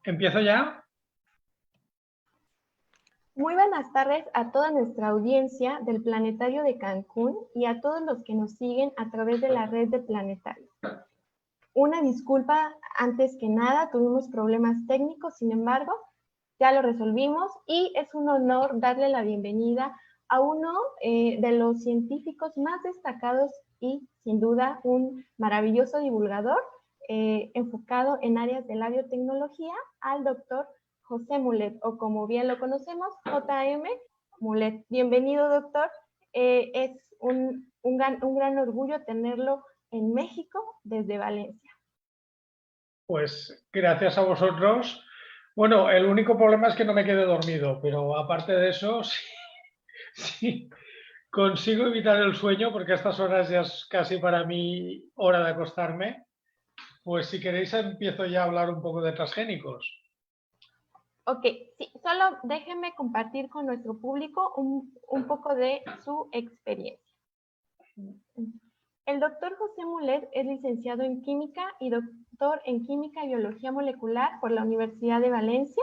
¿Empiezo ya? Muy buenas tardes a toda nuestra audiencia del Planetario de Cancún y a todos los que nos siguen a través de la red de planetarios. Una disculpa, antes que nada, tuvimos problemas técnicos, sin embargo, ya lo resolvimos y es un honor darle la bienvenida a uno de los científicos más destacados y, sin duda, un maravilloso divulgador enfocado en áreas de la biotecnología, al doctor José Mulet, o como bien lo conocemos, J.M. Mulet. Bienvenido, doctor. Es un gran orgullo tenerlo en México desde Valencia. Pues gracias a vosotros. Bueno, el único problema es que no me quedé dormido, pero aparte de eso, sí consigo evitar el sueño, porque a estas horas ya es casi para mí hora de acostarme. Pues si queréis empiezo ya a hablar un poco de transgénicos. Ok, sí, solo déjenme compartir con nuestro público un poco de su experiencia. El doctor José Mulet es licenciado en Química y doctor en Química y Biología Molecular por la Universidad de Valencia,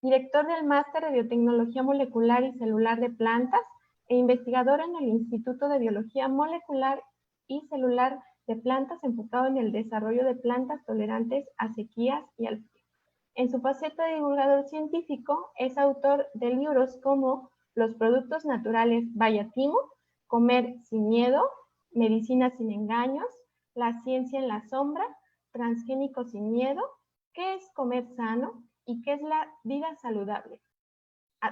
director del Máster de Biotecnología Molecular y Celular de Plantas e investigador en el Instituto de Biología Molecular y Celular de Plantas enfocado en el desarrollo de plantas tolerantes a sequías y al frío. En su faceta de divulgador científico, es autor de libros como Los productos naturales Bayatimo, Comer sin miedo, Medicina sin engaños, La ciencia en la sombra, Transgénico sin miedo, ¿Qué es comer sano? Y ¿Qué es la vida saludable?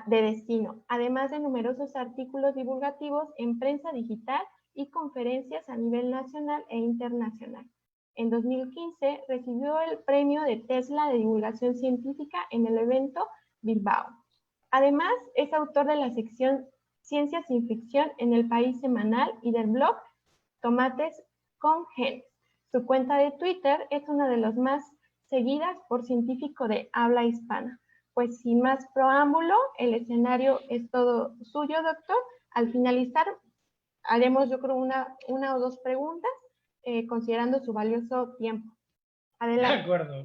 De destino, además de numerosos artículos divulgativos en prensa digital y conferencias a nivel nacional e internacional. En 2015 recibió el premio de Tesla de divulgación científica en el evento Bilbao. Además, es autor de la sección Ciencia sin ficción en El País Semanal y del blog Tomates con Genes. Su cuenta de Twitter es una de las más seguidas por científico de habla hispana. Pues sin más preámbulo, el escenario es todo suyo, doctor. Al finalizar, haremos yo creo una o dos preguntas, considerando su valioso tiempo. De Adelante. acuerdo.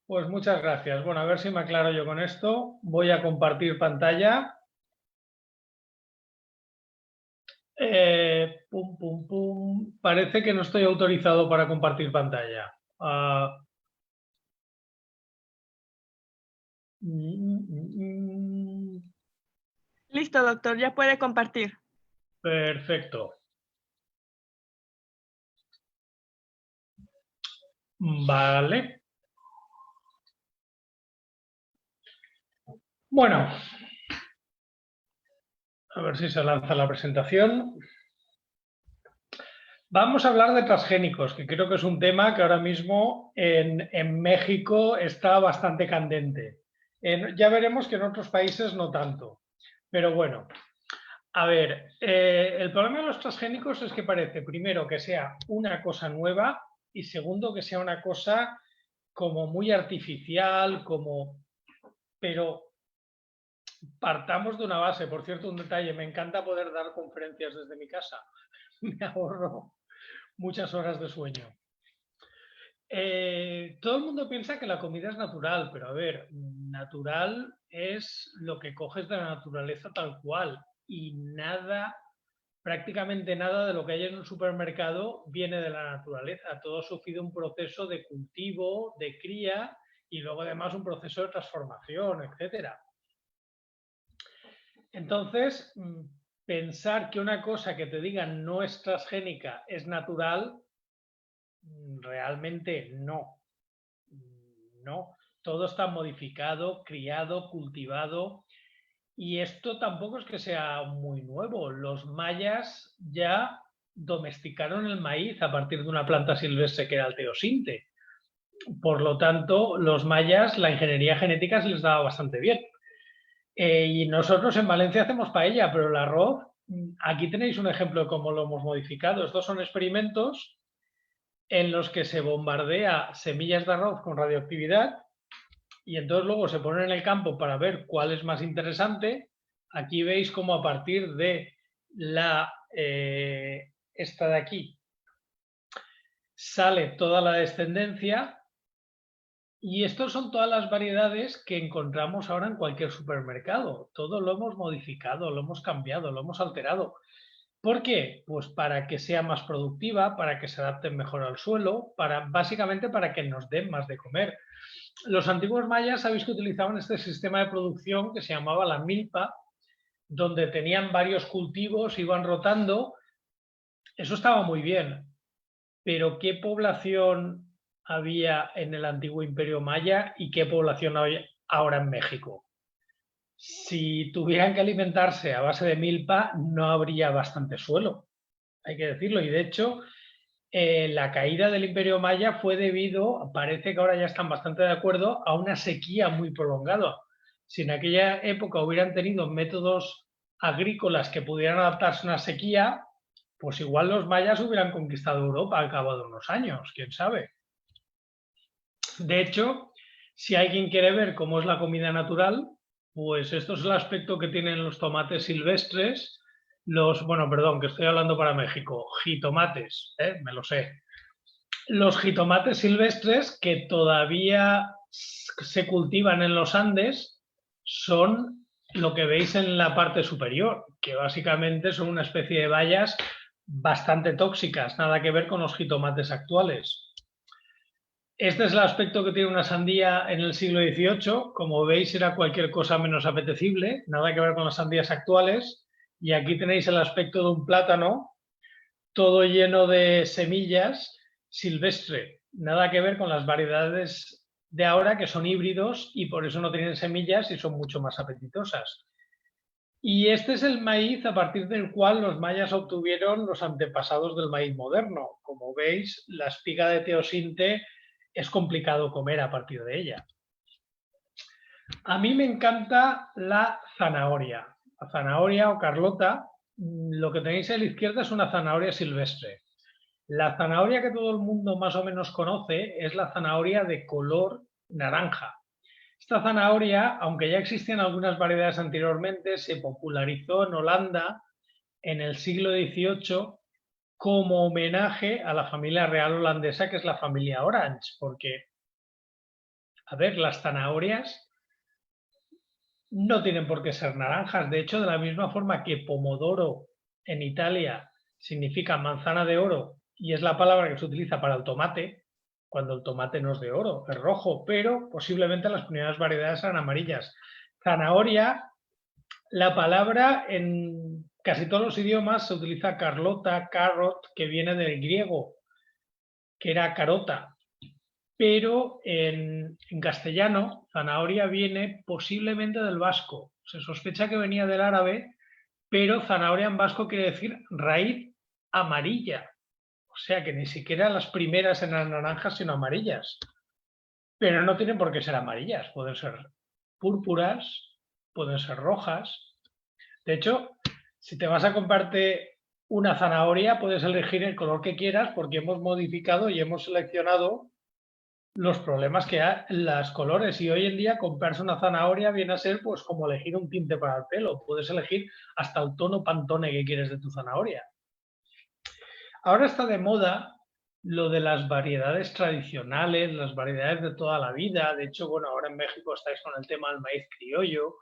Pues muchas gracias. Bueno, a ver si me aclaro yo con esto. Voy a compartir pantalla. Pum, pum, pum. Parece que no estoy autorizado para compartir pantalla. Listo, doctor, ya puede compartir. Perfecto. Vale. Bueno, a ver si se lanza la presentación. Vamos a hablar de transgénicos, que creo que es un tema que ahora mismo en México está bastante candente. Ya veremos que en otros países no tanto. Pero bueno, a ver, el problema de los transgénicos es que parece, primero, que sea una cosa nueva y segundo, que sea una cosa como muy artificial, pero partamos de una base. Por cierto, un detalle, me encanta poder dar conferencias desde mi casa. Me ahorro muchas horas de sueño. Todo el mundo piensa que la comida es natural, pero a ver, natural es lo que coges de la naturaleza tal cual y nada, prácticamente nada de lo que hay en un supermercado viene de la naturaleza. Todo ha sufrido un proceso de cultivo, de cría y luego además un proceso de transformación, etcétera. Entonces, pensar que una cosa que te digan no es transgénica es natural, realmente no. No, todo está modificado, criado, cultivado y esto tampoco es que sea muy nuevo. Los mayas ya domesticaron el maíz a partir de una planta silvestre que era el teosinte. Por lo tanto, los mayas, la ingeniería genética se les daba bastante bien. Y nosotros en Valencia hacemos paella, pero el arroz, aquí tenéis un ejemplo de cómo lo hemos modificado. Estos son experimentos en los que se bombardea semillas de arroz con radioactividad y entonces luego se ponen en el campo para ver cuál es más interesante. Aquí veis cómo a partir de esta de aquí sale toda la descendencia Y estos son todas las variedades que encontramos ahora en cualquier supermercado. Todo lo hemos modificado, lo hemos cambiado, lo hemos alterado. ¿Por qué? Pues para que sea más productiva, para que se adapten mejor al suelo, básicamente para que nos den más de comer. Los antiguos mayas sabéis que utilizaban este sistema de producción que se llamaba la milpa, donde tenían varios cultivos, iban rotando. Eso estaba muy bien, pero ¿qué población había en el antiguo Imperio Maya y qué población hay ahora en México? Si tuvieran que alimentarse a base de milpa, no habría bastante suelo, hay que decirlo. Y de hecho, la caída del Imperio Maya fue debido, parece que ahora ya están bastante de acuerdo, a una sequía muy prolongada. Si en aquella época hubieran tenido métodos agrícolas que pudieran adaptarse a una sequía, pues igual los mayas hubieran conquistado Europa al cabo de unos años, quién sabe. De hecho, si alguien quiere ver cómo es la comida natural, pues esto es el aspecto que tienen los tomates silvestres, bueno, perdón, que estoy hablando para México, jitomates, me lo sé. Los jitomates silvestres que todavía se cultivan en los Andes son lo que veis en la parte superior, que básicamente son una especie de bayas bastante tóxicas, nada que ver con los jitomates actuales. Este es el aspecto que tiene una sandía en el siglo XVIII. Como veis, era cualquier cosa menos apetecible, nada que ver con las sandías actuales. Y aquí tenéis el aspecto de un plátano, todo lleno de semillas, silvestre. Nada que ver con las variedades de ahora, que son híbridos y por eso no tienen semillas y son mucho más apetitosas. Y este es el maíz a partir del cual los mayas obtuvieron los antepasados del maíz moderno. Como veis, la espiga de teosinte es complicado comer a partir de ella. A mí me encanta la zanahoria. La zanahoria o carlota, lo que tenéis a la izquierda es una zanahoria silvestre. La zanahoria que todo el mundo más o menos conoce es la zanahoria de color naranja. Esta zanahoria, aunque ya existían algunas variedades anteriormente, se popularizó en Holanda en el siglo XVIII como homenaje a la familia real holandesa, que es la familia Orange, porque, a ver, las zanahorias no tienen por qué ser naranjas. De hecho, de la misma forma que pomodoro en Italia significa manzana de oro y es la palabra que se utiliza para el tomate, cuando el tomate no es de oro, es rojo, pero posiblemente las primeras variedades eran amarillas. Zanahoria, la palabra en casi todos los idiomas se utiliza carlota, carrot, que viene del griego, que era carota. Pero en castellano, zanahoria viene posiblemente del vasco. Se sospecha que venía del árabe, pero zanahoria en vasco quiere decir raíz amarilla. O sea que ni siquiera las primeras eran naranjas, sino amarillas. Pero no tienen por qué ser amarillas. Pueden ser púrpuras, pueden ser rojas. De hecho, si te vas a comprarte una zanahoria, puedes elegir el color que quieras porque hemos modificado y hemos seleccionado los problemas que hay en los colores. Y hoy en día comprarse una zanahoria viene a ser pues como elegir un tinte para el pelo. Puedes elegir hasta el tono Pantone que quieres de tu zanahoria. Ahora está de moda lo de las variedades tradicionales, las variedades de toda la vida. De hecho, bueno, ahora en México estáis con el tema del maíz criollo.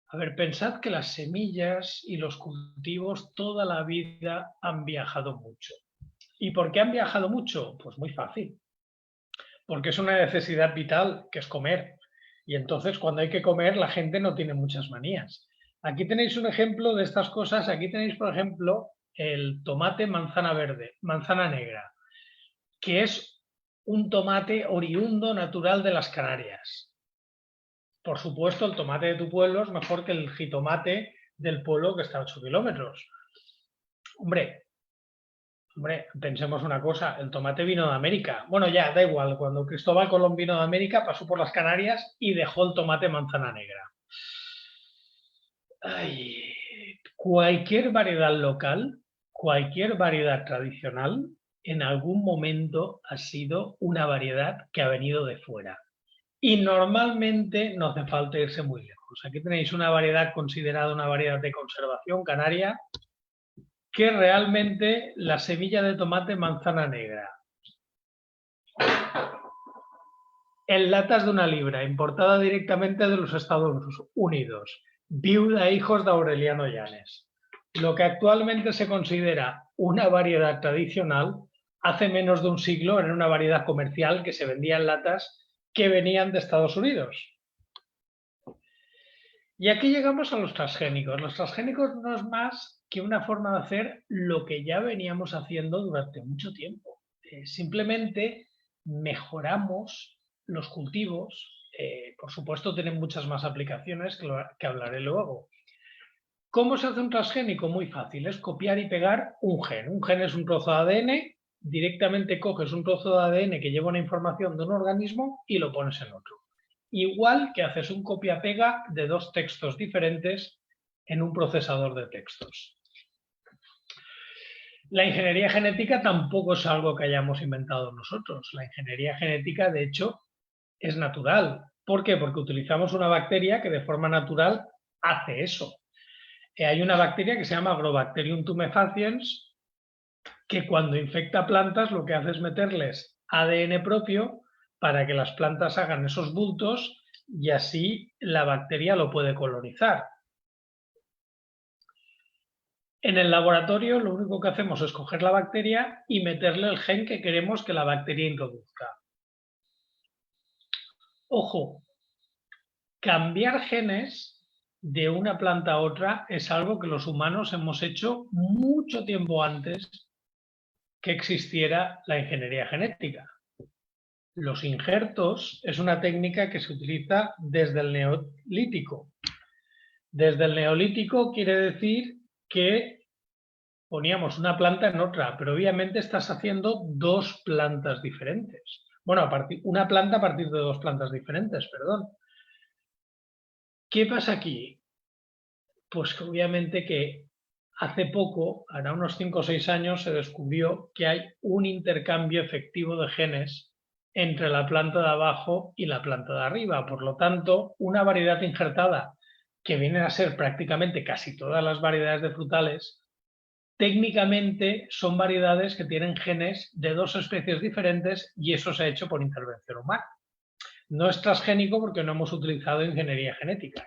A ver, pensad que las semillas y los cultivos toda la vida han viajado mucho. ¿Y por qué han viajado mucho? Pues muy fácil. Porque es una necesidad vital, que es comer. Y entonces, cuando hay que comer, la gente no tiene muchas manías. Aquí tenéis un ejemplo de estas cosas. Aquí tenéis, por ejemplo, el tomate manzana verde, manzana negra, que es un tomate oriundo natural de las Canarias. Por supuesto, el tomate de tu pueblo es mejor que el jitomate del pueblo que está a 8 kilómetros. Hombre, pensemos una cosa, el tomate vino de América. Bueno, ya, da igual, cuando Cristóbal Colón vino de América pasó por las Canarias y dejó el tomate manzana negra. Ay, cualquier variedad local, cualquier variedad tradicional, en algún momento ha sido una variedad que ha venido de fuera. Y normalmente no hace falta irse muy lejos. Aquí tenéis una variedad considerada una variedad de conservación canaria, que realmente la semilla de tomate manzana negra. en latas de 1 libra, importada directamente de los Estados Unidos, viuda e hijos de Aureliano Llanes. Lo que actualmente se considera una variedad tradicional, hace menos de un siglo era una variedad comercial que se vendía en latas que venían de Estados Unidos. Y aquí llegamos a los transgénicos. Los transgénicos no es más que una forma de hacer lo que ya veníamos haciendo durante mucho tiempo. Simplemente mejoramos los cultivos. Por supuesto, tienen muchas más aplicaciones que hablaré luego. ¿Cómo se hace un transgénico? Muy fácil, es copiar y pegar un gen. Un gen es un trozo de ADN, directamente coges un trozo de ADN que lleva una información de un organismo y lo pones en otro. Igual que haces un copia-pega de 2 textos diferentes en un procesador de textos. La ingeniería genética tampoco es algo que hayamos inventado nosotros. La ingeniería genética, de hecho, es natural. ¿Por qué? Porque utilizamos una bacteria que de forma natural hace eso. Hay una bacteria que se llama Agrobacterium tumefaciens, que cuando infecta plantas lo que hace es meterles ADN propio para que las plantas hagan esos bultos y así la bacteria lo puede colonizar. En el laboratorio lo único que hacemos es coger la bacteria y meterle el gen que queremos que la bacteria introduzca. Ojo, cambiar genes de una planta a otra es algo que los humanos hemos hecho mucho tiempo antes que existiera la ingeniería genética. Los injertos es una técnica que se utiliza desde el Neolítico. Desde el Neolítico quiere decir que poníamos una planta en otra, pero obviamente estás haciendo 2 plantas diferentes. Bueno, una planta a partir de 2 plantas diferentes, perdón. ¿Qué pasa aquí? Pues que obviamente que hace poco, hará unos 5 o 6 años, se descubrió que hay un intercambio efectivo de genes entre la planta de abajo y la planta de arriba. Por lo tanto, una variedad injertada, que vienen a ser prácticamente casi todas las variedades de frutales, técnicamente son variedades que tienen genes de 2 especies diferentes y eso se ha hecho por intervención humana. No es transgénico porque no hemos utilizado ingeniería genética.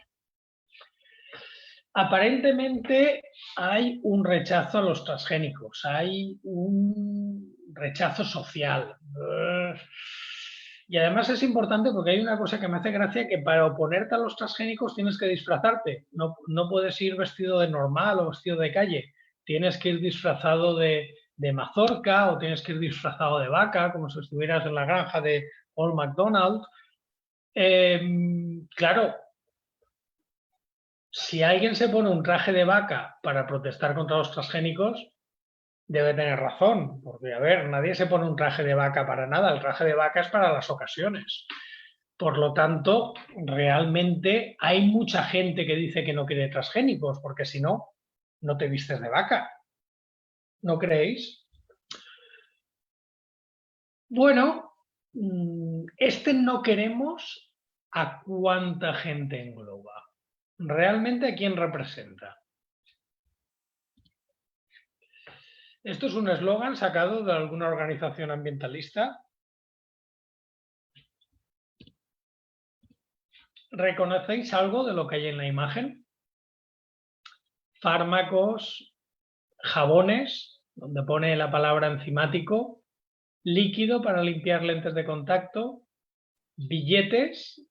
Aparentemente hay un rechazo a los transgénicos, hay un rechazo social. Y además es importante porque hay una cosa que me hace gracia, que para oponerte a los transgénicos tienes que disfrazarte. No puedes ir vestido de normal o vestido de calle. Tienes que ir disfrazado de mazorca o tienes que ir disfrazado de vaca, como si estuvieras en la granja de Old MacDonald. Claro, si alguien se pone un traje de vaca para protestar contra los transgénicos, debe tener razón, porque, a ver, nadie se pone un traje de vaca para nada, el traje de vaca es para las ocasiones. Por lo tanto, realmente hay mucha gente que dice que no quiere transgénicos, porque si no, no te vistes de vaca. ¿No creéis? Bueno, este no queremos, ¿a cuánta gente engloba? ¿Realmente a quién representa? Esto es un eslogan sacado de alguna organización ambientalista. ¿Reconocéis algo de lo que hay en la imagen? Fármacos, jabones, donde pone la palabra enzimático, líquido para limpiar lentes de contacto, billetes,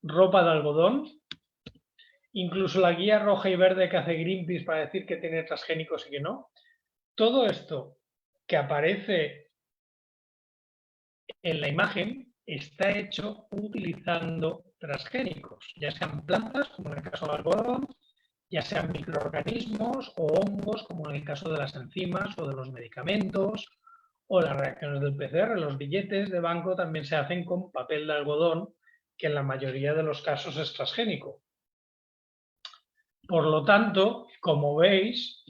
ropa de algodón, incluso la guía roja y verde que hace Greenpeace para decir que tiene transgénicos y que no. Todo esto que aparece en la imagen está hecho utilizando transgénicos, ya sean plantas, como en el caso del algodón, ya sean microorganismos o hongos, como en el caso de las enzimas o de los medicamentos, o las reacciones del PCR. Los billetes de banco también se hacen con papel de algodón, que en la mayoría de los casos es transgénico. Por lo tanto, como veis,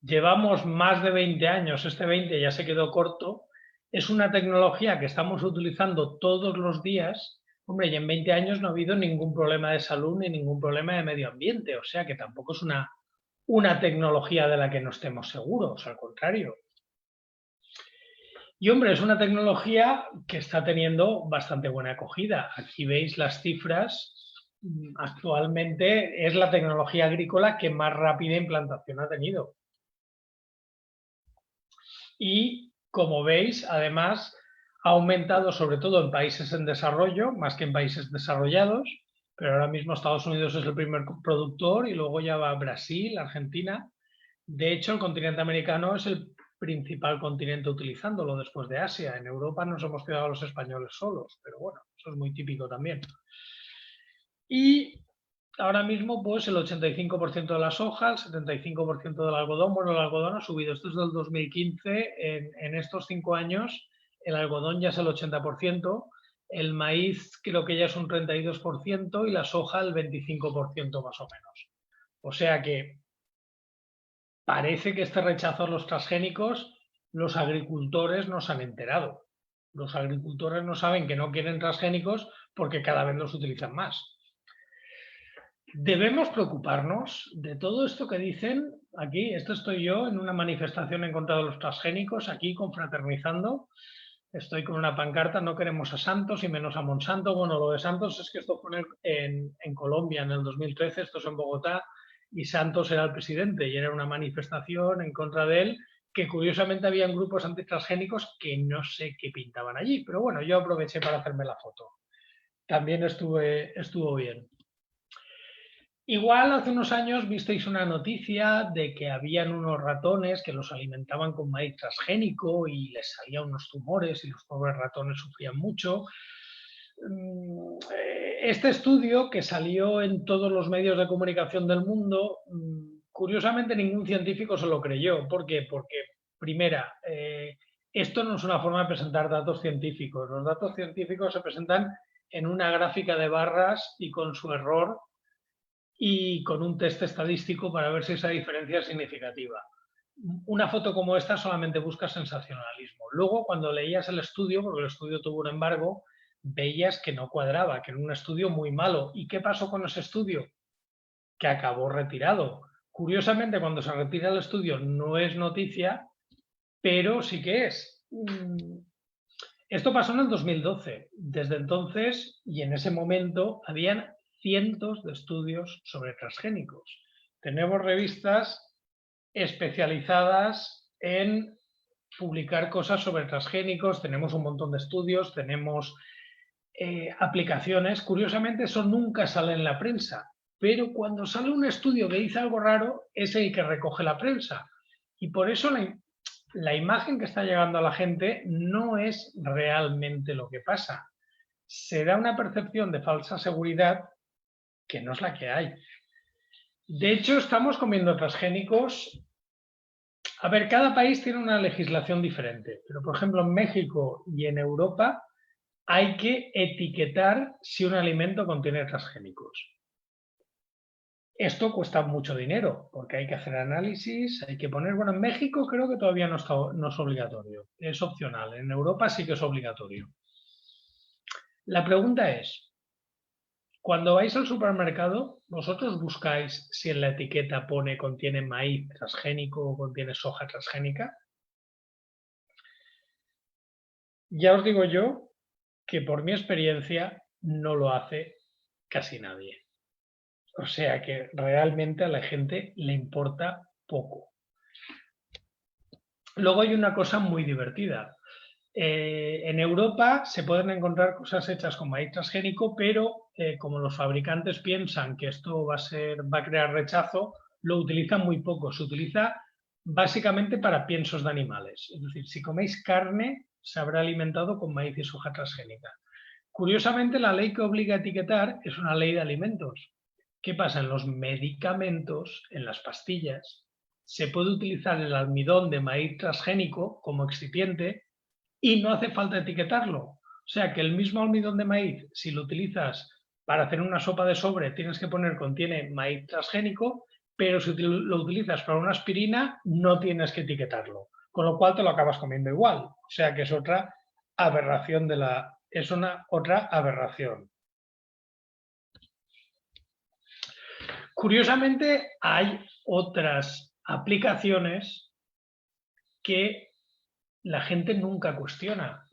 llevamos más de 20 años, este 20 ya se quedó corto, es una tecnología que estamos utilizando todos los días. Hombre, y en 20 años no ha habido ningún problema de salud ni ningún problema de medio ambiente, o sea que tampoco es una tecnología de la que no estemos seguros, al contrario. Y hombre, es una tecnología que está teniendo bastante buena acogida. Aquí veis las cifras. Actualmente es la tecnología agrícola que más rápida implantación ha tenido. Y como veis, además, ha aumentado sobre todo en países en desarrollo, más que en países desarrollados, pero ahora mismo Estados Unidos es el primer productor y luego ya va Brasil, Argentina. De hecho, el continente americano es el principal continente utilizándolo después de Asia. En Europa nos hemos quedado los españoles solos, pero bueno, eso es muy típico también. Y ahora mismo, pues el 85% de la soja, el 75% del algodón, bueno, el algodón ha subido, esto es del 2015, en estos 5 años el algodón ya es el 80%, el maíz creo que ya es un 32% y la soja el 25% más o menos. O sea que parece que este rechazo a los transgénicos, los agricultores no se han enterado. Los agricultores no saben que no quieren transgénicos porque cada vez los utilizan más. Debemos preocuparnos de todo esto que dicen aquí. Esto estoy yo en una manifestación en contra de los transgénicos, aquí confraternizando. Estoy con una pancarta, no queremos a Santos y menos a Monsanto. Bueno, lo de Santos es que esto fue en Colombia en el 2013, esto es en Bogotá, y Santos era el presidente y era una manifestación en contra de él, que curiosamente habían grupos antitransgénicos que no sé qué pintaban allí. Pero bueno, yo aproveché para hacerme la foto. También estuvo bien. Igual hace unos años visteis una noticia de que habían unos ratones que los alimentaban con maíz transgénico y les salían unos tumores y los pobres ratones sufrían mucho. Este estudio, que salió en todos los medios de comunicación del mundo, curiosamente ningún científico se lo creyó. ¿Por qué? Porque, primera, esto no es una forma de presentar datos científicos. Los datos científicos se presentan en una gráfica de barras y con su error y con un test estadístico para ver si esa diferencia es significativa. Una foto como esta solamente busca sensacionalismo. Luego, cuando leías el estudio, porque el estudio tuvo un embargo, veías que no cuadraba, que era un estudio muy malo. ¿Y qué pasó con ese estudio? Que acabó retirado. Curiosamente, cuando se retira el estudio no es noticia, pero sí que es. Esto pasó en el 2012. Desde entonces y en ese momento habían cientos de estudios sobre transgénicos. Tenemos revistas especializadas en publicar cosas sobre transgénicos, tenemos un montón de estudios, tenemos aplicaciones. Curiosamente, eso nunca sale en la prensa, pero cuando sale un estudio que dice algo raro, es el que recoge la prensa. Y por eso la imagen que está llegando a la gente no es realmente lo que pasa. Se da una percepción de falsa seguridad que no es la que hay. De hecho, estamos comiendo transgénicos. A ver, cada país tiene una legislación diferente, pero por ejemplo en México y en Europa hay que etiquetar si un alimento contiene transgénicos. Esto cuesta mucho dinero porque hay que hacer análisis, hay que poner. Bueno, en México creo que todavía no es obligatorio, es opcional. En Europa sí que es obligatorio. La pregunta es, cuando vais al supermercado, ¿vosotros buscáis si en la etiqueta pone contiene maíz transgénico o contiene soja transgénica? Ya os digo yo que por mi experiencia no lo hace casi nadie. O sea que realmente a la gente le importa poco. Luego hay una cosa muy divertida. En Europa se pueden encontrar cosas hechas con maíz transgénico, pero como los fabricantes piensan que esto va a crear rechazo, lo utilizan muy poco. Se utiliza básicamente para piensos de animales. Es decir, si coméis carne, se habrá alimentado con maíz y soja transgénica. Curiosamente, la ley que obliga a etiquetar es una ley de alimentos. ¿Qué pasa? En los medicamentos, en las pastillas, se puede utilizar el almidón de maíz transgénico como excipiente y no hace falta etiquetarlo. O sea que el mismo almidón de maíz, si lo utilizas para hacer una sopa de sobre, tienes que poner contiene maíz transgénico, pero si lo utilizas para una aspirina, no tienes que etiquetarlo. Con lo cual te lo acabas comiendo igual. O sea que es otra aberración otra aberración. Curiosamente, hay otras aplicaciones que la gente nunca cuestiona.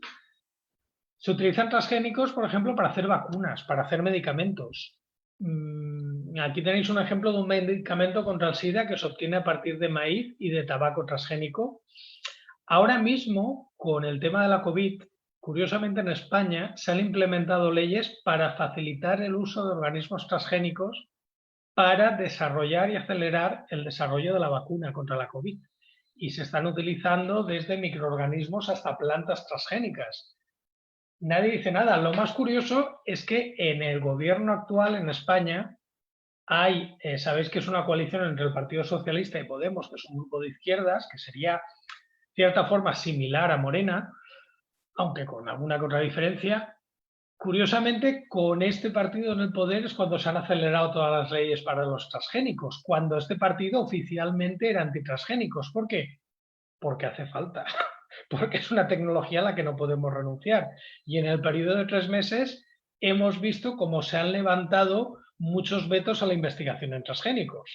Se utilizan transgénicos, por ejemplo, para hacer vacunas, para hacer medicamentos. Aquí tenéis un ejemplo de un medicamento contra el SIDA que se obtiene a partir de maíz y de tabaco transgénico. Ahora mismo, con el tema de la COVID, curiosamente en España se han implementado leyes para facilitar el uso de organismos transgénicos para desarrollar y acelerar el desarrollo de la vacuna contra la COVID. Y se están utilizando desde microorganismos hasta plantas transgénicas. Nadie dice nada. Lo más curioso es que en el gobierno actual en España hay, sabéis que es una coalición entre el Partido Socialista y Podemos, que es un grupo de izquierdas, que sería de cierta forma similar a Morena, aunque con alguna que otra diferencia. Curiosamente, con este partido en el poder es cuando se han acelerado todas las leyes para los transgénicos, cuando este partido oficialmente era antitransgénicos. ¿Por qué? Porque hace falta. Porque es una tecnología a la que no podemos renunciar. Y en el periodo de 3 meses hemos visto cómo se han levantado muchos vetos a la investigación en transgénicos.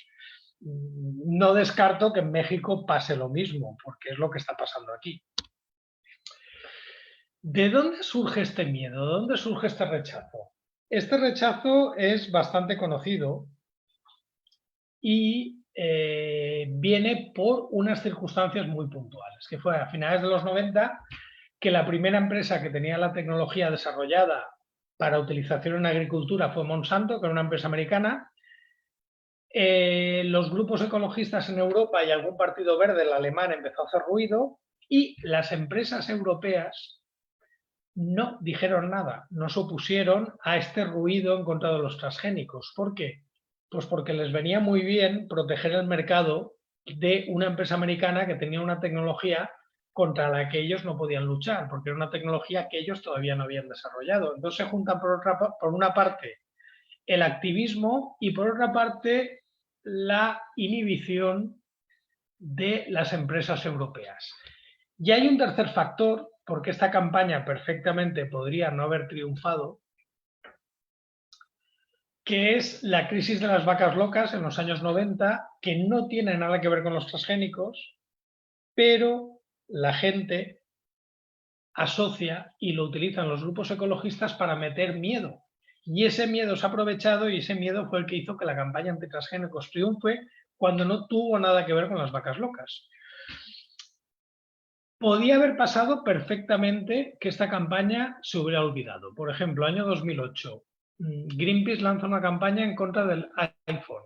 No descarto que en México pase lo mismo, porque es lo que está pasando aquí. ¿De dónde surge este miedo? ¿De dónde surge este rechazo? Este rechazo es bastante conocido y viene por unas circunstancias muy puntuales, que fue a finales de los 90 que la primera empresa que tenía la tecnología desarrollada para utilización en agricultura fue Monsanto, que era una empresa americana. Los grupos ecologistas en Europa y algún partido verde, el alemán, empezó a hacer ruido y las empresas europeas no dijeron nada, no se opusieron a este ruido en contra de los transgénicos. ¿Por qué? Pues porque les venía muy bien proteger el mercado de una empresa americana que tenía una tecnología contra la que ellos no podían luchar, porque era una tecnología que ellos todavía no habían desarrollado. Entonces se juntan por una parte el activismo y por otra parte la inhibición de las empresas europeas. Y hay un tercer factor, porque esta campaña perfectamente podría no haber triunfado, que es la crisis de las vacas locas en los años 90, que no tiene nada que ver con los transgénicos, pero la gente asocia y lo utilizan los grupos ecologistas para meter miedo. Y ese miedo se ha aprovechado y ese miedo fue el que hizo que la campaña antitransgénicos triunfe cuando no tuvo nada que ver con las vacas locas. Podía haber pasado perfectamente que esta campaña se hubiera olvidado. Por ejemplo, año 2008, Greenpeace lanza una campaña en contra del iPhone.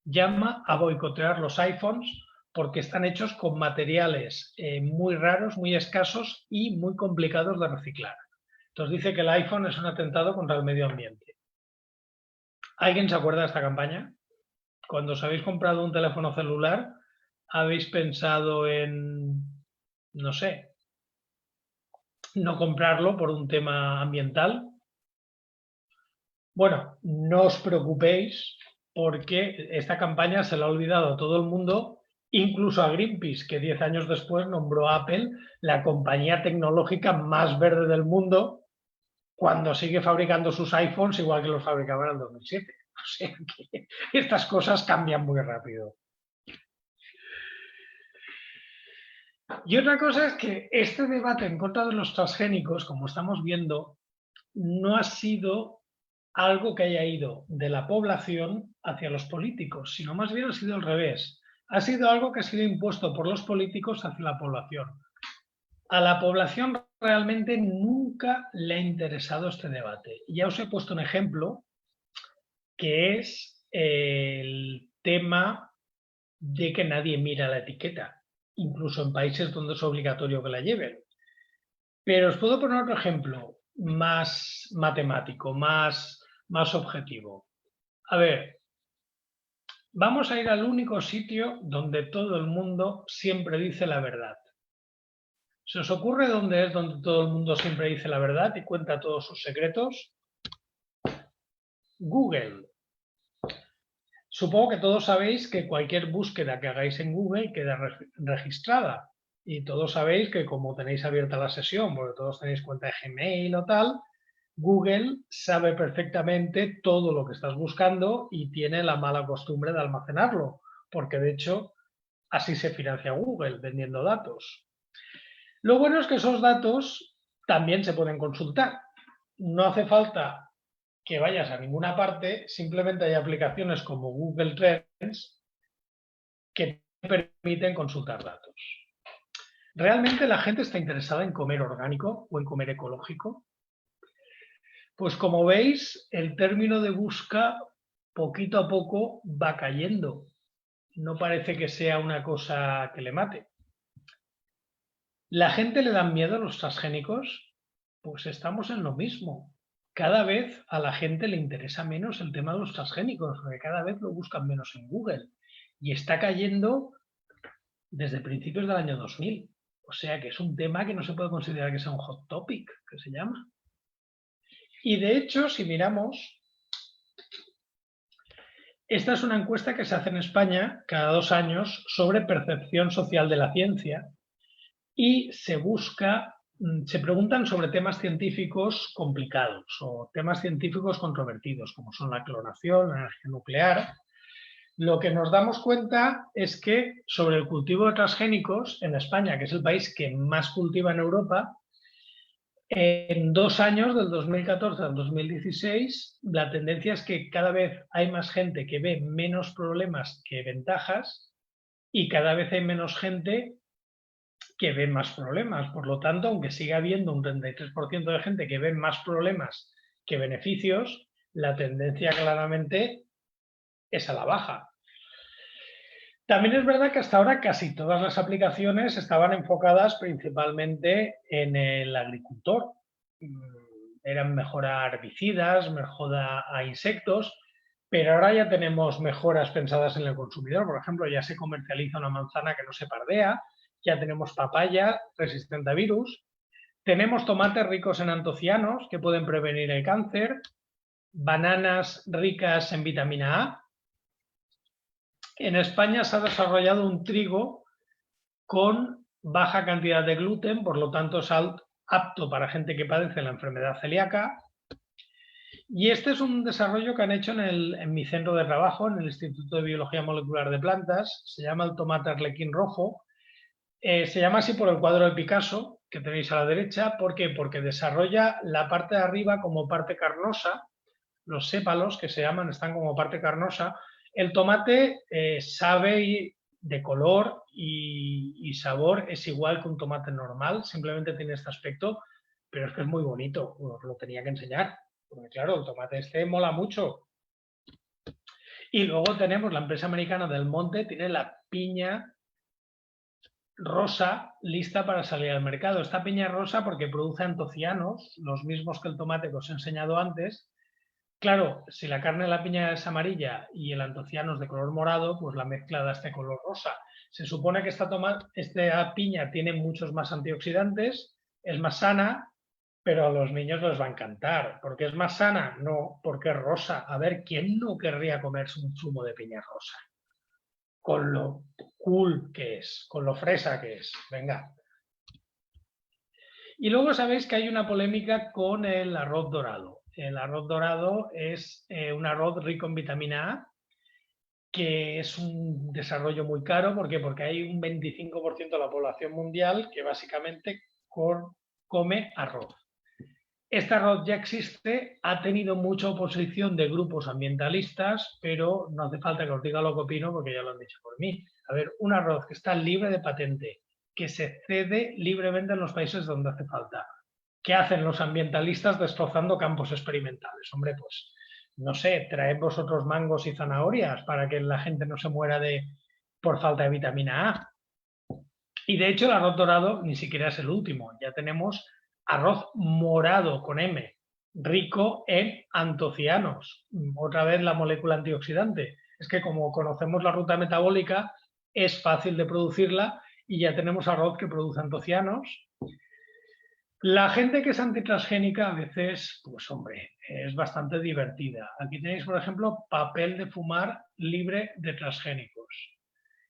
Llama a boicotear los iPhones porque están hechos con materiales muy raros, muy escasos y muy complicados de reciclar. Entonces dice que el iPhone es un atentado contra el medio ambiente. ¿Alguien se acuerda de esta campaña? Cuando os habéis comprado un teléfono celular, ¿habéis pensado en, no sé, no comprarlo por un tema ambiental? Bueno, no os preocupéis porque esta campaña se la ha olvidado a todo el mundo, incluso a Greenpeace, que 10 años después nombró a Apple la compañía tecnológica más verde del mundo cuando sigue fabricando sus iPhones igual que los fabricaba en el 2007. O sea que estas cosas cambian muy rápido. Y otra cosa es que este debate en contra de los transgénicos, como estamos viendo, no ha sido algo que haya ido de la población hacia los políticos, sino más bien ha sido al revés. Ha sido algo que ha sido impuesto por los políticos hacia la población. A la población realmente nunca le ha interesado este debate. Ya os he puesto un ejemplo, que es el tema de que nadie mira la etiqueta, incluso en países donde es obligatorio que la lleven. Pero os puedo poner otro ejemplo más matemático, más objetivo. A ver, vamos a ir al único sitio donde todo el mundo siempre dice la verdad. ¿Se os ocurre dónde es donde todo el mundo siempre dice la verdad y cuenta todos sus secretos? Google. Supongo que todos sabéis que cualquier búsqueda que hagáis en Google queda registrada. Y todos sabéis que como tenéis abierta la sesión, porque todos tenéis cuenta de Gmail o tal, Google sabe perfectamente todo lo que estás buscando y tiene la mala costumbre de almacenarlo, porque de hecho así se financia Google, vendiendo datos. Lo bueno es que esos datos también se pueden consultar. No hace falta que vayas a ninguna parte, simplemente hay aplicaciones como Google Trends que te permiten consultar datos. ¿Realmente la gente está interesada en comer orgánico o en comer ecológico? Pues como veis, el término de busca poquito a poco va cayendo. No parece que sea una cosa que le mate. ¿La gente le dan miedo a los transgénicos? Pues estamos en lo mismo. Cada vez a la gente le interesa menos el tema de los transgénicos, porque cada vez lo buscan menos en Google. Y está cayendo desde principios del año 2000. O sea que es un tema que no se puede considerar que sea un hot topic, que se llama. Y de hecho, si miramos, esta es una encuesta que se hace en España cada 2 años sobre percepción social de la ciencia y se preguntan sobre temas científicos complicados o temas científicos controvertidos, como son la clonación, la energía nuclear. Lo que nos damos cuenta es que sobre el cultivo de transgénicos en España, que es el país que más cultiva en Europa, en 2 años, del 2014 al 2016, la tendencia es que cada vez hay más gente que ve menos problemas que ventajas y cada vez hay menos gente que ve más problemas. Por lo tanto, aunque siga habiendo un 33% de gente que ve más problemas que beneficios, la tendencia claramente es a la baja. También es verdad que hasta ahora casi todas las aplicaciones estaban enfocadas principalmente en el agricultor. Eran mejorar herbicidas, mejora a insectos, pero ahora ya tenemos mejoras pensadas en el consumidor. Por ejemplo, ya se comercializa una manzana que no se pardea, ya tenemos papaya resistente a virus, tenemos tomates ricos en antocianos que pueden prevenir el cáncer, bananas ricas en vitamina A. En España se ha desarrollado un trigo con baja cantidad de gluten, por lo tanto es apto para gente que padece la enfermedad celíaca. Y este es un desarrollo que han hecho en mi centro de trabajo, en el Instituto de Biología Molecular de Plantas. Se llama el tomate arlequín rojo. Se llama así por el cuadro de Picasso, que tenéis a la derecha. ¿Por qué? Porque desarrolla la parte de arriba como parte carnosa. Los sépalos, que se llaman, están como parte carnosa. El tomate sabe de color y sabor es igual que un tomate normal, simplemente tiene este aspecto, pero es que es muy bonito, os lo tenía que enseñar, porque claro, el tomate este mola mucho. Y luego tenemos la empresa americana Del Monte, tiene la piña rosa lista para salir al mercado. Esta piña rosa porque produce antocianos, los mismos que el tomate que os he enseñado antes. Claro, si la carne de la piña es amarilla y el antociano es de color morado, pues la mezcla da este color rosa. Se supone que esta piña tiene muchos más antioxidantes, es más sana, pero a los niños les va a encantar. ¿Por qué es más sana? No, porque es rosa. A ver, ¿quién no querría comerse un zumo de piña rosa? Con lo cool que es, con lo fresa que es. Venga. Y luego sabéis que hay una polémica con el arroz dorado. El arroz dorado es un arroz rico en vitamina A, que es un desarrollo muy caro. ¿Por qué? Porque hay un 25% de la población mundial que básicamente come arroz. Este arroz ya existe, ha tenido mucha oposición de grupos ambientalistas, pero no hace falta que os diga lo que opino porque ya lo han dicho por mí. A ver, un arroz que está libre de patente, que se cede libremente en los países donde hace falta. ¿Qué hacen los ambientalistas destrozando campos experimentales? Hombre, pues no sé, traed vosotros mangos y zanahorias para que la gente no se muera por falta de vitamina A. Y de hecho el arroz dorado ni siquiera es el último. Ya tenemos arroz morado con M, rico en antocianos. Otra vez la molécula antioxidante. Es que como conocemos la ruta metabólica, es fácil de producirla y ya tenemos arroz que produce antocianos. La gente que es antitransgénica a veces, pues hombre, es bastante divertida. Aquí tenéis, por ejemplo, papel de fumar libre de transgénicos.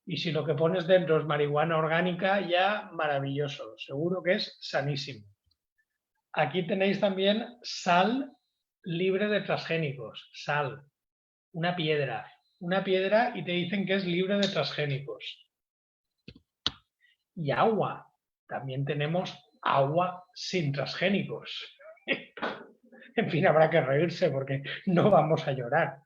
Y si lo que pones dentro es marihuana orgánica, ya maravilloso. Seguro que es sanísimo. Aquí tenéis también sal libre de transgénicos. Sal, una piedra y te dicen que es libre de transgénicos. Y agua. también tenemos agua sin transgénicos. En fin, habrá que reírse porque no vamos a llorar.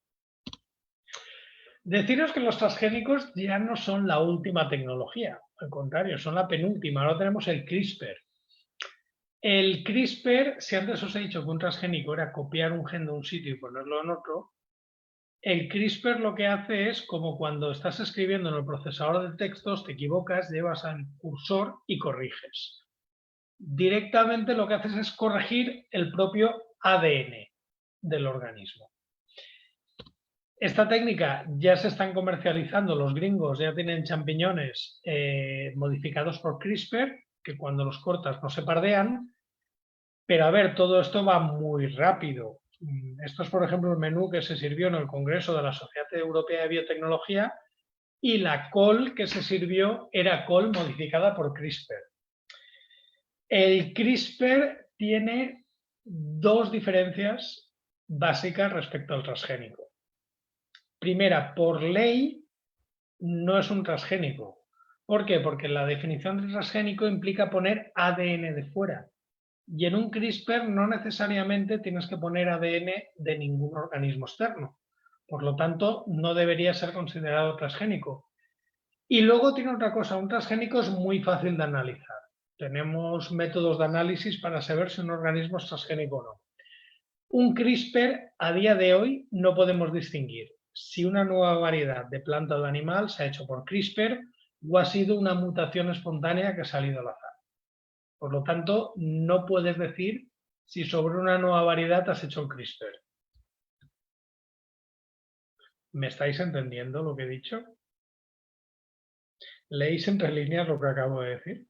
Deciros que los transgénicos ya no son la última tecnología, al contrario, son la penúltima. Ahora tenemos el CRISPR. El CRISPR, si antes os he dicho que un transgénico era copiar un gen de un sitio y ponerlo en otro, el CRISPR lo que hace es como cuando estás escribiendo en el procesador de textos, te equivocas, llevas al cursor y corriges. Directamente lo que haces es corregir el propio ADN del organismo. Esta técnica ya se están comercializando, los gringos ya tienen champiñones modificados por CRISPR, que cuando los cortas no se pardean, pero a ver, todo esto va muy rápido. Esto es, por ejemplo, el menú que se sirvió en el Congreso de la Sociedad Europea de Biotecnología y la col que se sirvió era col modificada por CRISPR. El CRISPR tiene dos diferencias básicas respecto al transgénico. Primera, por ley no es un transgénico. ¿Por qué? Porque la definición de transgénico implica poner ADN de fuera. Y en un CRISPR no necesariamente tienes que poner ADN de ningún organismo externo. Por lo tanto, no debería ser considerado transgénico. Y luego tiene otra cosa, un transgénico es muy fácil de analizar. Tenemos métodos de análisis para saber si un organismo es transgénico o no. Un CRISPR, a día de hoy, no podemos distinguir si una nueva variedad de planta o de animal se ha hecho por CRISPR o ha sido una mutación espontánea que ha salido al azar. Por lo tanto, no puedes decir si sobre una nueva variedad has hecho el CRISPR. ¿Me estáis entendiendo lo que he dicho? ¿Leéis entre líneas lo que acabo de decir?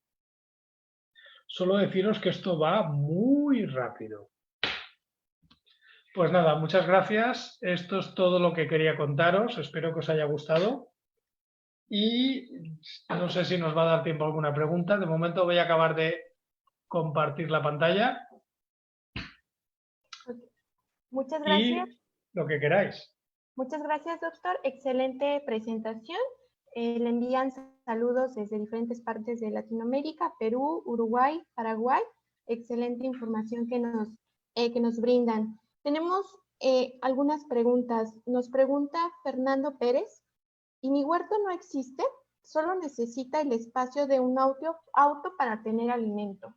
Solo deciros que esto va muy rápido. Pues nada, muchas gracias. Esto es todo lo que quería contaros. Espero que os haya gustado. Y no sé si nos va a dar tiempo a alguna pregunta. De momento voy a acabar de compartir la pantalla. Muchas gracias. Y lo que queráis. Muchas gracias, doctor. Excelente presentación. Le envían saludos desde diferentes partes de Latinoamérica, Perú, Uruguay, Paraguay. Excelente información que nos brindan. Tenemos algunas preguntas. Nos pregunta Fernando Pérez. ¿Y mi huerto no existe? Solo necesita el espacio de un auto para tener alimento.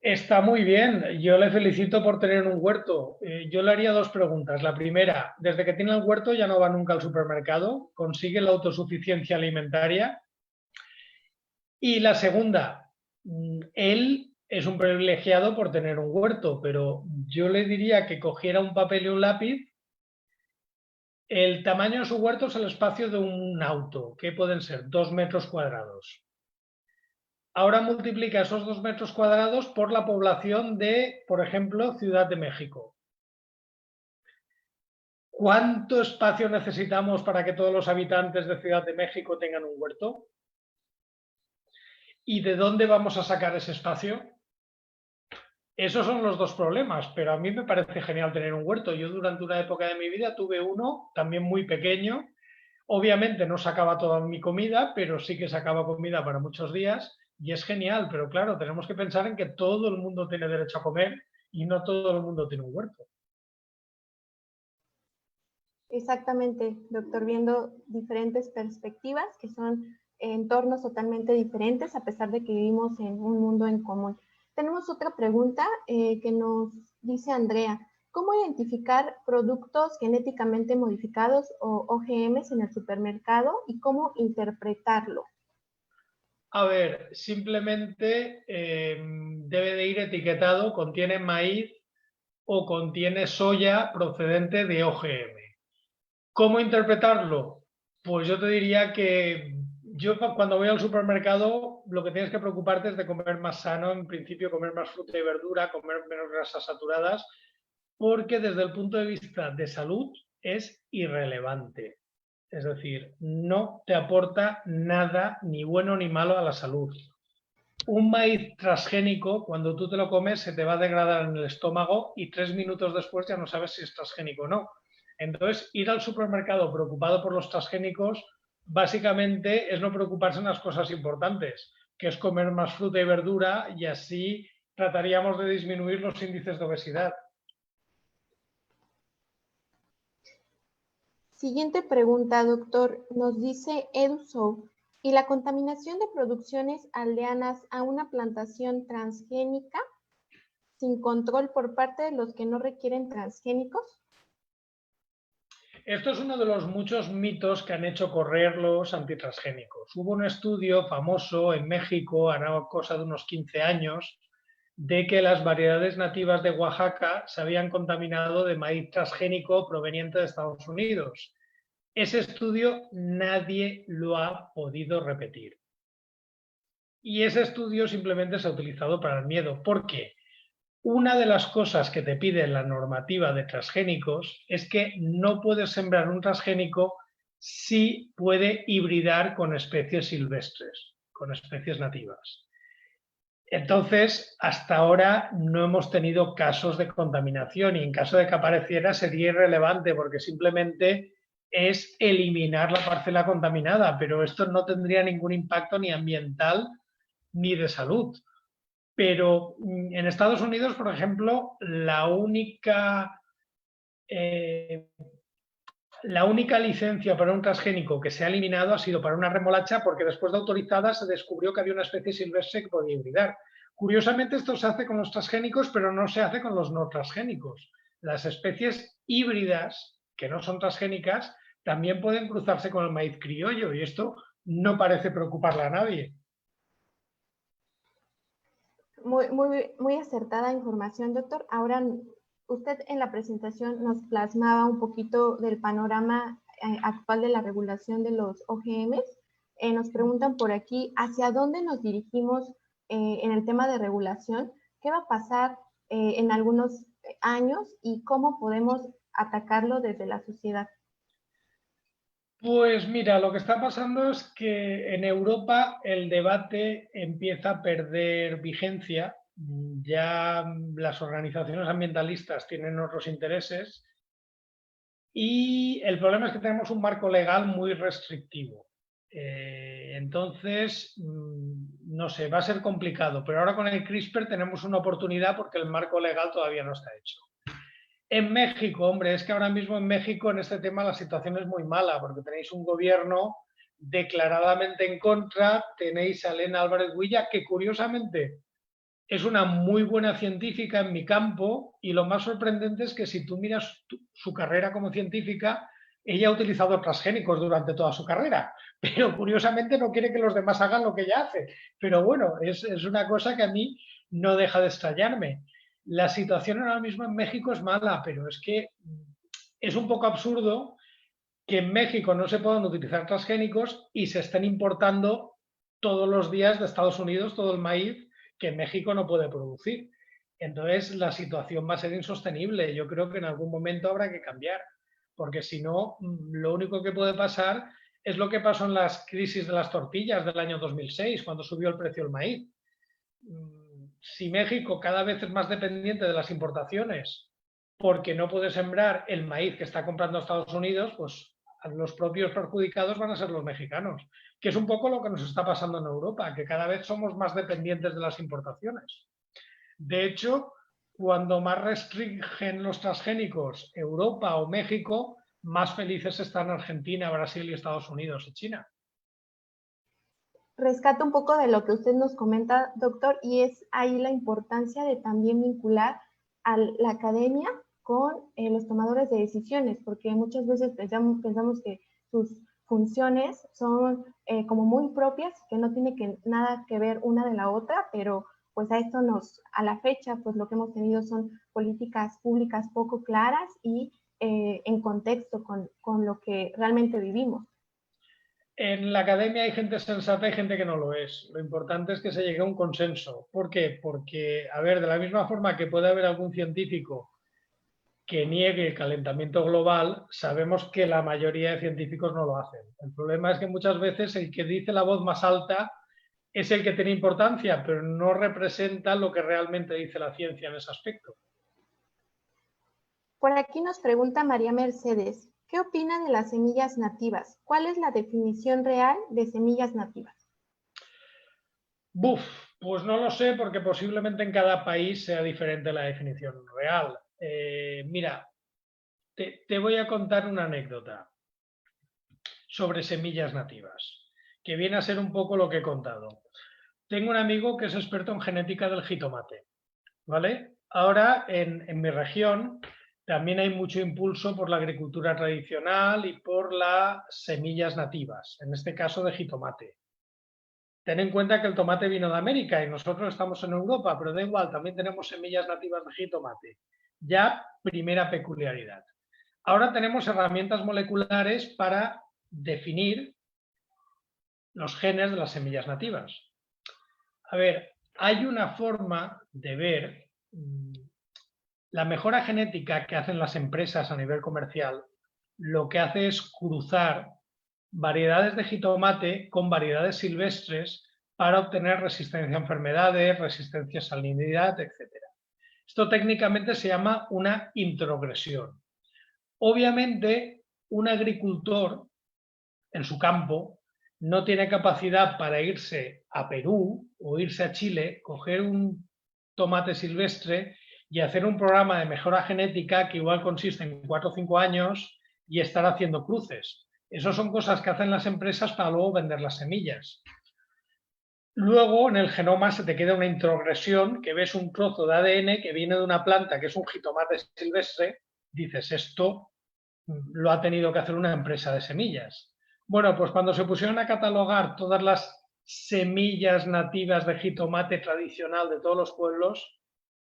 Está muy bien. Yo le felicito por tener un huerto. Yo le haría dos preguntas. La primera, desde que tiene el huerto ya no va nunca al supermercado, consigue la autosuficiencia alimentaria. Y la segunda, él es un privilegiado por tener un huerto, pero yo le diría que cogiera un papel y un lápiz. El tamaño de su huerto es el espacio de un auto, que pueden ser 2 metros cuadrados. Ahora multiplica esos 2 metros cuadrados por la población de, por ejemplo, Ciudad de México. ¿Cuánto espacio necesitamos para que todos los habitantes de Ciudad de México tengan un huerto? ¿Y de dónde vamos a sacar ese espacio? Esos son los dos problemas, pero a mí me parece genial tener un huerto. Yo durante una época de mi vida tuve uno, también muy pequeño. Obviamente no sacaba toda mi comida, pero sí que sacaba comida para muchos días. Y es genial, pero claro, tenemos que pensar en que todo el mundo tiene derecho a comer y no todo el mundo tiene un huerto. Exactamente, doctor, viendo diferentes perspectivas que son entornos totalmente diferentes a pesar de que vivimos en un mundo en común. Tenemos otra pregunta que nos dice Andrea. ¿Cómo identificar productos genéticamente modificados o OGMs en el supermercado y cómo interpretarlo? A ver, simplemente debe de ir etiquetado, contiene maíz o contiene soya procedente de OGM. ¿Cómo interpretarlo? Pues yo te diría que yo cuando voy al supermercado lo que tienes que preocuparte es de comer más sano, en principio comer más fruta y verdura, comer menos grasas saturadas, porque desde el punto de vista de salud es irrelevante. Es decir, no te aporta nada ni bueno ni malo a la salud. Un maíz transgénico, cuando tú te lo comes, se te va a degradar en el estómago y 3 minutos después ya no sabes si es transgénico o no. Entonces, ir al supermercado preocupado por los transgénicos, básicamente es no preocuparse en las cosas importantes, que es comer más fruta y verdura, y así trataríamos de disminuir los índices de obesidad. Siguiente pregunta, doctor. Nos dice EduSoul, ¿y la contaminación de producciones aldeanas a una plantación transgénica sin control por parte de los que no requieren transgénicos? Esto es uno de los muchos mitos que han hecho correr los antitransgénicos. Hubo un estudio famoso en México, hará cosa de unos 15 años, de que las variedades nativas de Oaxaca se habían contaminado de maíz transgénico proveniente de Estados Unidos. Ese estudio nadie lo ha podido repetir. Y ese estudio simplemente se ha utilizado para el miedo. ¿Por qué? Una de las cosas que te pide la normativa de transgénicos es que no puedes sembrar un transgénico si puede hibridar con especies silvestres, con especies nativas. Entonces, hasta ahora no hemos tenido casos de contaminación, y en caso de que apareciera sería irrelevante porque simplemente es eliminar la parcela contaminada, pero esto no tendría ningún impacto ni ambiental ni de salud. Pero en Estados Unidos, por ejemplo, la única licencia para un transgénico que se ha eliminado ha sido para una remolacha, porque después de autorizada se descubrió que había una especie silvestre que podía hibridar. Curiosamente, esto se hace con los transgénicos, pero no se hace con los no transgénicos. Las especies híbridas, que no son transgénicas, también pueden cruzarse con el maíz criollo, y esto no parece preocuparle a nadie. Muy acertada información, doctor. Ahora, usted en la presentación nos plasmaba un poquito del panorama actual de la regulación de los OGMs. Nos preguntan por aquí, ¿hacia dónde nos dirigimos en el tema de regulación? ¿Qué va a pasar en algunos años y cómo podemos atacarlo desde la sociedad? Pues mira, lo que está pasando es que en Europa el debate empieza a perder vigencia. Ya las organizaciones ambientalistas tienen otros intereses, y el problema es que tenemos un marco legal muy restrictivo. Entonces, no sé, va a ser complicado, pero ahora con el CRISPR tenemos una oportunidad porque el marco legal todavía no está hecho. En México, hombre, es que ahora mismo en México en este tema la situación es muy mala, porque tenéis un gobierno declaradamente en contra, tenéis a Elena Álvarez Huilla, que curiosamente es una muy buena científica en mi campo, y lo más sorprendente es que si tú miras su carrera como científica, ella ha utilizado transgénicos durante toda su carrera, pero curiosamente no quiere que los demás hagan lo que ella hace. Pero bueno, es una cosa que a mí no deja de extrañarme. La situación ahora mismo en México es mala, pero es que es un poco absurdo que en México no se puedan utilizar transgénicos y se estén importando todos los días de Estados Unidos todo el maíz que México no puede producir. Entonces la situación va a ser insostenible. Yo creo que en algún momento habrá que cambiar, porque si no, lo único que puede pasar es lo que pasó en las crisis de las tortillas del año 2006, cuando subió el precio del maíz. Si México cada vez es más dependiente de las importaciones porque no puede sembrar el maíz que está comprando Estados Unidos, pues los propios perjudicados van a ser los mexicanos, que es un poco lo que nos está pasando en Europa, que cada vez somos más dependientes de las importaciones. De hecho, cuando más restringen los transgénicos Europa o México, más felices están Argentina, Brasil y Estados Unidos y China. Rescato un poco de lo que usted nos comenta, doctor, y es ahí la importancia de también vincular a la academia con los tomadores de decisiones, porque muchas veces pensamos que sus funciones son como muy propias, que no tiene nada que ver una de la otra, pero pues a la fecha, pues lo que hemos tenido son políticas públicas poco claras y en contexto con lo que realmente vivimos. En la academia hay gente sensata y gente que no lo es. Lo importante es que se llegue a un consenso. ¿Por qué? Porque, a ver, de la misma forma que puede haber algún científico que niegue el calentamiento global, sabemos que la mayoría de científicos no lo hacen. El problema es que muchas veces el que dice la voz más alta es el que tiene importancia, pero no representa lo que realmente dice la ciencia en ese aspecto. Por aquí nos pregunta María Mercedes, ¿qué opina de las semillas nativas? ¿Cuál es la definición real de semillas nativas? Buf, pues no lo sé porque posiblemente en cada país sea diferente la definición real. Mira, te voy a contar una anécdota sobre semillas nativas, que viene a ser un poco lo que he contado. Tengo un amigo que es experto en genética del jitomate, ¿vale? Ahora en mi región también hay mucho impulso por la agricultura tradicional y por las semillas nativas, en este caso de jitomate. Ten en cuenta que el tomate vino de América y nosotros estamos en Europa, pero da igual, también tenemos semillas nativas de jitomate. Ya, primera peculiaridad. Ahora tenemos herramientas moleculares para definir los genes de las semillas nativas. A ver, hay una forma de ver la mejora genética que hacen las empresas a nivel comercial. Lo que hace es cruzar variedades de jitomate con variedades silvestres para obtener resistencia a enfermedades, resistencia a salinidad, etc. Esto técnicamente se llama una introgresión. Obviamente, un agricultor en su campo no tiene capacidad para irse a Perú o irse a Chile, coger un tomate silvestre y hacer un programa de mejora genética que igual consiste en 4 o 5 años y estar haciendo cruces. Eso son cosas que hacen las empresas para luego vender las semillas. Luego en el genoma se te queda una introgresión, que ves un trozo de ADN que viene de una planta que es un jitomate silvestre, dices, esto lo ha tenido que hacer una empresa de semillas. Bueno, pues cuando se pusieron a catalogar todas las semillas nativas de jitomate tradicional de todos los pueblos,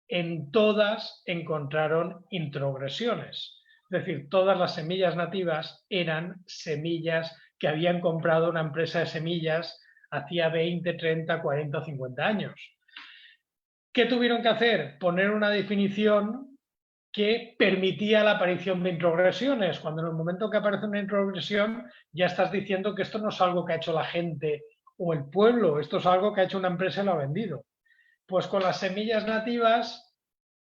en todas encontraron introgresiones. Es decir, todas las semillas nativas eran semillas que habían comprado una empresa de semillas hacía 20, 30, 40 o 50 años. ¿Qué tuvieron que hacer? Poner una definición que permitía la aparición de introgresiones. Cuando en el momento que aparece una introgresión ya estás diciendo que esto no es algo que ha hecho la gente o el pueblo, esto es algo que ha hecho una empresa y lo ha vendido. Pues con las semillas nativas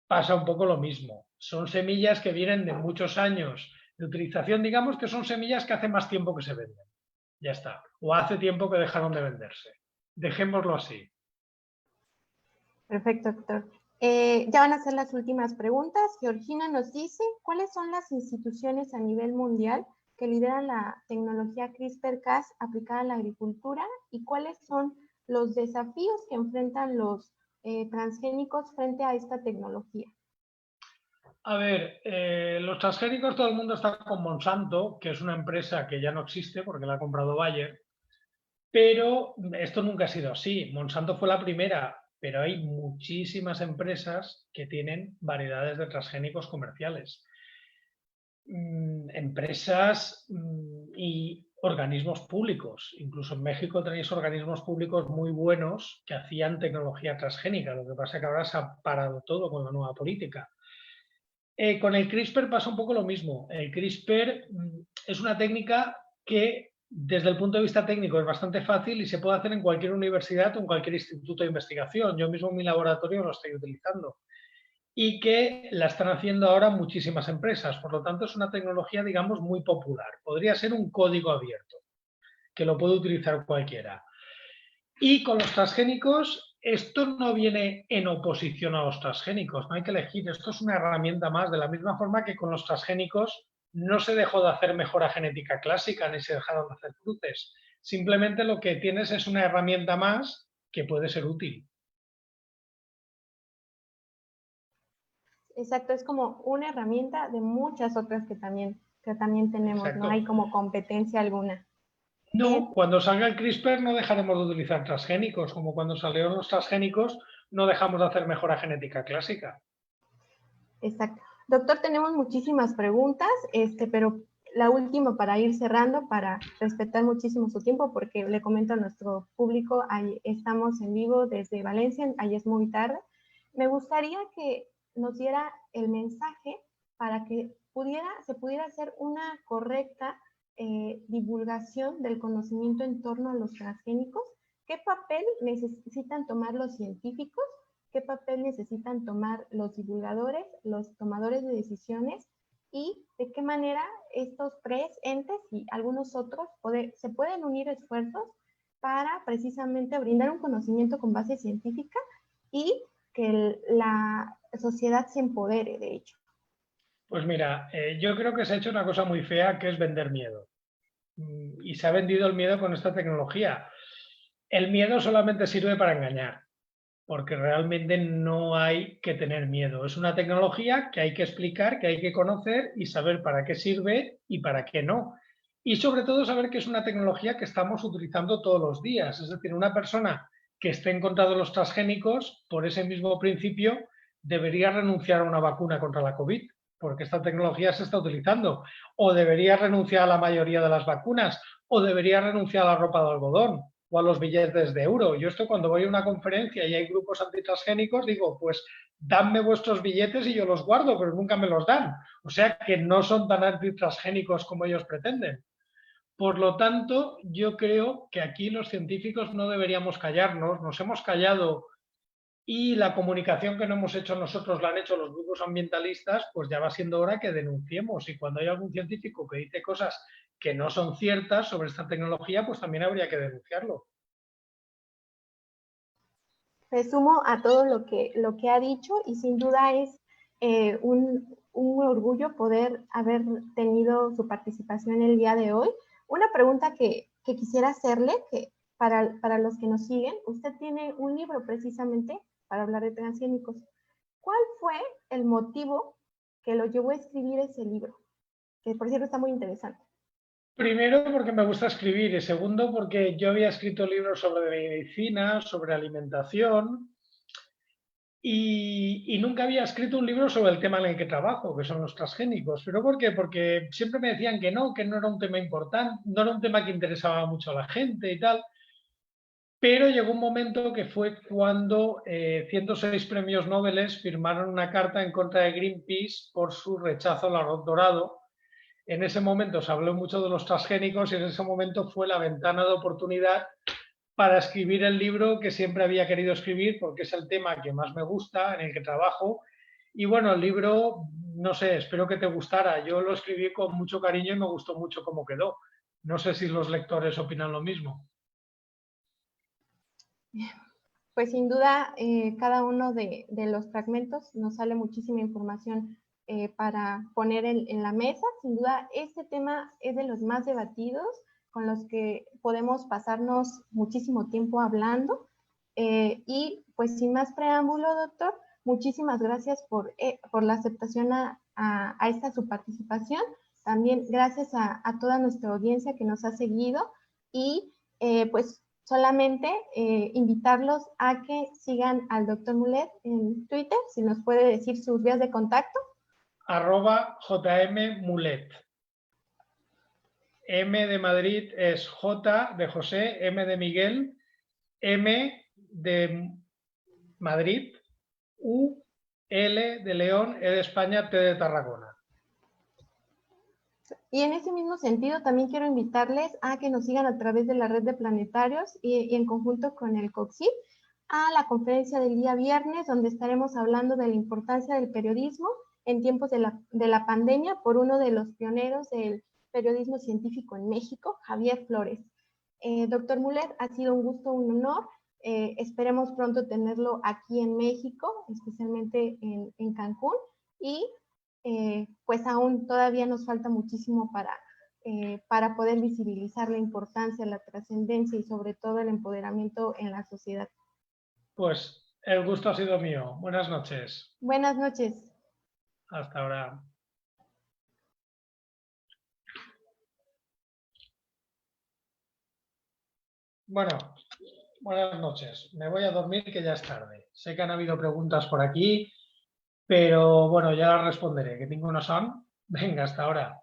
pasa un poco lo mismo. Son semillas que vienen de muchos años de utilización, digamos que son semillas que hace más tiempo que se venden. Ya está. O hace tiempo que dejaron de venderse. Dejémoslo así. Perfecto, doctor. Ya van a ser las últimas preguntas. Georgina nos dice, ¿cuáles son las instituciones a nivel mundial que lideran la tecnología CRISPR-Cas aplicada en la agricultura y cuáles son los desafíos que enfrentan los transgénicos frente a esta tecnología? A ver, los transgénicos, todo el mundo está con Monsanto, que es una empresa que ya no existe porque la ha comprado Bayer, pero esto nunca ha sido así. Monsanto fue la primera, pero hay muchísimas empresas que tienen variedades de transgénicos comerciales. Empresas y organismos públicos. Incluso en México tenéis organismos públicos muy buenos que hacían tecnología transgénica. Lo que pasa es que ahora se ha parado todo con la nueva política. Con el CRISPR pasa un poco lo mismo. El CRISPR es una técnica que desde el punto de vista técnico es bastante fácil y se puede hacer en cualquier universidad o en cualquier instituto de investigación. Yo mismo en mi laboratorio lo estoy utilizando y que la están haciendo ahora muchísimas empresas. Por lo tanto, es una tecnología, digamos, muy popular. Podría ser un código abierto, que lo puede utilizar cualquiera. Y con los transgénicos, esto no viene en oposición a los transgénicos, no hay que elegir, esto es una herramienta más, de la misma forma que con los transgénicos no se dejó de hacer mejora genética clásica ni se dejaron de hacer cruces. Simplemente lo que tienes es una herramienta más que puede ser útil. Exacto, es como una herramienta de muchas otras que también tenemos, Exacto. no hay como competencia alguna. No, cuando salga el CRISPR no dejaremos de utilizar transgénicos, como cuando salieron los transgénicos no dejamos de hacer mejora genética clásica. Exacto. Doctor, tenemos muchísimas preguntas, pero la última para ir cerrando, para respetar muchísimo su tiempo, porque le comento a nuestro público, ahí estamos en vivo desde Valencia, ahí es muy tarde. Me gustaría que nos diera el mensaje para que se pudiera hacer una correcta divulgación del conocimiento en torno a los transgénicos. ¿Qué papel necesitan tomar los científicos? ¿Qué papel necesitan tomar los divulgadores, los tomadores de decisiones y de qué manera estos tres entes y algunos otros se pueden unir esfuerzos para precisamente brindar un conocimiento con base científica y que la sociedad se empodere, de hecho. Pues mira, yo creo que se ha hecho una cosa muy fea, que es vender miedo. Y se ha vendido el miedo con esta tecnología. El miedo solamente sirve para engañar, porque realmente no hay que tener miedo. Es una tecnología que hay que explicar, que hay que conocer y saber para qué sirve y para qué no. Y sobre todo saber que es una tecnología que estamos utilizando todos los días. Es decir, una persona que esté en contra de los transgénicos, por ese mismo principio, debería renunciar a una vacuna contra la COVID, porque esta tecnología se está utilizando. O debería renunciar a la mayoría de las vacunas, o debería renunciar a la ropa de algodón o a los billetes de euro. Yo esto cuando voy a una conferencia y hay grupos antitransgénicos, digo, pues dadme vuestros billetes y yo los guardo, pero nunca me los dan. O sea que no son tan antitransgénicos como ellos pretenden. Por lo tanto, yo creo que aquí los científicos no deberíamos callarnos, nos hemos callado y la comunicación que no hemos hecho nosotros la han hecho los grupos ambientalistas, pues ya va siendo hora que denunciemos. Y cuando hay algún científico que dice cosas que no son ciertas sobre esta tecnología, pues también habría que denunciarlo. Me sumo a todo lo que ha dicho y sin duda es un orgullo poder haber tenido su participación el día de hoy. Una pregunta que quisiera hacerle, que para los que nos siguen, usted tiene un libro precisamente para hablar de transgénicos. ¿Cuál fue el motivo que lo llevó a escribir ese libro? Que por cierto está muy interesante. Primero porque me gusta escribir y segundo porque yo había escrito libros sobre medicina, sobre alimentación y nunca había escrito un libro sobre el tema en el que trabajo, que son los transgénicos. ¿Pero por qué? Porque siempre me decían que no era un tema importante, no era un tema que interesaba mucho a la gente y tal. Pero llegó un momento que fue cuando 106 premios Nobel firmaron una carta en contra de Greenpeace por su rechazo al arroz dorado. En ese momento se habló mucho de los transgénicos y en ese momento fue la ventana de oportunidad para escribir el libro que siempre había querido escribir porque es el tema que más me gusta, en el que trabajo. Y bueno, el libro, no sé, espero que te gustara. Yo lo escribí con mucho cariño y me gustó mucho cómo quedó. No sé si los lectores opinan lo mismo. Pues sin duda, cada uno de los fragmentos nos sale muchísima información para poner en la mesa. Sin duda, este tema es de los más debatidos, con los que podemos pasarnos muchísimo tiempo hablando. Y pues sin más preámbulo, doctor, muchísimas gracias por la aceptación a esta su participación. También gracias a toda nuestra audiencia que nos ha seguido y pues solamente invitarlos a que sigan al doctor Mulet en Twitter, si nos puede decir sus vías de contacto. @JMMulet. M de Madrid es J de José, M de Miguel, M de Madrid, U, L de León, E de España, T de Tarragona. Y en ese mismo sentido, también quiero invitarles a que nos sigan a través de la red de planetarios y en conjunto con el COXIP a la conferencia del día viernes, donde estaremos hablando de la importancia del periodismo en tiempos de la pandemia por uno de los pioneros del periodismo científico en México, Javier Flores. Doctor Mulet, ha sido un gusto, un honor. Esperemos pronto tenerlo aquí en México, especialmente en Cancún, y pues aún todavía nos falta muchísimo para poder visibilizar la importancia, la trascendencia y sobre todo el empoderamiento en la sociedad. Pues el gusto ha sido mío. Buenas noches. Buenas noches. Hasta ahora. Bueno, buenas noches. Me voy a dormir que ya es tarde. Sé que han habido preguntas por aquí, pero bueno, ya las responderé. Que ninguno son. Venga, hasta ahora.